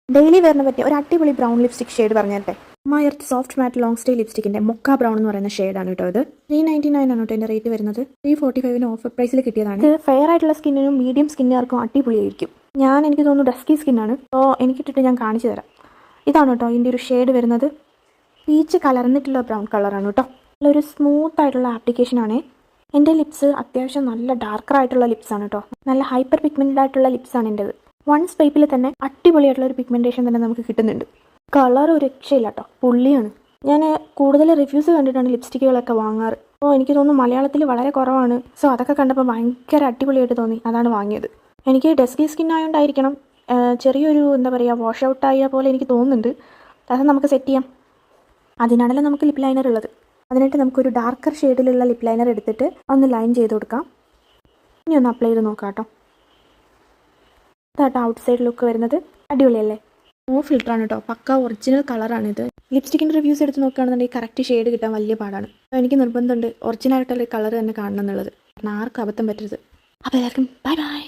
Daily വെയറിന് പറ്റിയ ഒരു അടിപൊളി ബ്രൗൺ ലിപ്സ്റ്റിക് ഷെയ്ഡ് പറഞ്ഞു തരട്ടെ. മയർത്ത് സോഫ്റ്റ് മാറ്റ് ലോങ് സ്റ്റേ ലിപ്സ്റ്റിക്കിന്റെ മൊക്ക ബ്രൗൺ എന്ന് പറയുന്ന ഷെയ്ഡാണ് കേട്ടോ. ഇത് 399 ആണ് കേട്ടോ എൻ്റെ റേറ്റ് വരുന്നത്. 345 ഓഫർ പ്രൈസിൽ കിട്ടിയതാണ്. ഇത് ഫെയർ ആയിട്ടുള്ള സ്കിന്നിനും മീഡിയം സ്കിന്നുകാർക്കും അടിപൊളിയായിരിക്കും. എനിക്ക് തോന്നുന്നു ഡസ്കി സ്കിന്നാണ്. അപ്പോൾ എനിക്കിട്ടിട്ട് ഞാൻ കാണിച്ചു തരാം. ഇതാണ് കേട്ടോ ഇതിൻ്റെ ഒരു ഷെയ്ഡ് വരുന്നത്. പീച്ച് കലർന്നിട്ടുള്ള ബ്രൗൺ കളറാണ് കേട്ടോ. നല്ലൊരു സ്മൂത്ത് ആയിട്ടുള്ള ആപ്ലിക്കേഷനാണ്. എൻ്റെ ലിപ്സ് അത്യാവശ്യം നല്ല ഡാർക്കർ ആയിട്ടുള്ള ലിപ്സാണ് കേട്ടോ. നല്ല ഹൈപ്പർ പിഗ്മെൻറ്റഡ് ആയിട്ടുള്ള ലിപ്സാണ് എൻ്റെത്. വൺ സ്വൈപ്പിൽ തന്നെ അടിപൊളിയായിട്ടുള്ള ഒരു പിഗ്മെൻറ്റേഷൻ തന്നെ നമുക്ക് കിട്ടുന്നുണ്ട്. കളർ ഒരു രക്ഷയില്ല കേട്ടോ, പൊള്ളിയാണ്. ഞാൻ കൂടുതൽ റിവ്യൂസ് കണ്ടിട്ടാണ് ലിപ്സ്റ്റിക്കുകളൊക്കെ വാങ്ങാറ്. അപ്പോൾ എനിക്ക് തോന്നുന്നു മലയാളത്തിൽ വളരെ കുറവാണ്. സോ അതൊക്കെ കണ്ടപ്പോൾ ഭയങ്കര അടിപൊളിയായിട്ട് തോന്നി, അതാണ് വാങ്ങിയത്. എനിക്ക് ഡസ്കി സ്കിൻ ആയതുകൊണ്ടായിരിക്കണം ചെറിയൊരു എന്താ പറയുക വാഷ് ഔട്ട് ആയ പോലെ എനിക്ക് തോന്നുന്നുണ്ട്. അത് നമുക്ക് സെറ്റ് ചെയ്യാം. അതിനാണല്ലോ നമുക്ക് ലിപ് ലൈനർ ഉള്ളത്. അതിനായിട്ട് നമുക്കൊരു ഡാർക്കർ ഷെയ്ഡിലുള്ള ലിപ് ലൈനർ എടുത്തിട്ട് ഒന്ന് ലൈൻ ചെയ്ത് കൊടുക്കാം. ഇനി ഒന്ന് അപ്ലൈ ചെയ്ത് നോക്കാം കേട്ടോ. ഇതാട്ടോ ഔട്ട് സൈഡ് ലുക്ക് വരുന്നത്. അടിപൊളിയല്ലേ? നോ ഫിൽറ്ററാണ് കേട്ടോ, പക്ക ഒറിജിനൽ കളറാണിത്. ലിപ്സ്റ്റിക്കിൻ്റെ റിവ്യൂസ് എടുത്ത് നോക്കുകയാണെന്നുണ്ടെങ്കിൽ കറക്റ്റ് ഷെയ്ഡ് കിട്ടാൻ വലിയ പാടാണ്. അപ്പോൾ എനിക്ക് നിർബന്ധമുണ്ട് ഒറിജിനലായിട്ടുള്ള കളർ തന്നെ കാണണം എന്നുള്ളത്. കാരണം ആർക്കും അബദ്ധം പറ്റരുത്. അപ്പോൾ എല്ലാവർക്കും ബൈ ബൈ.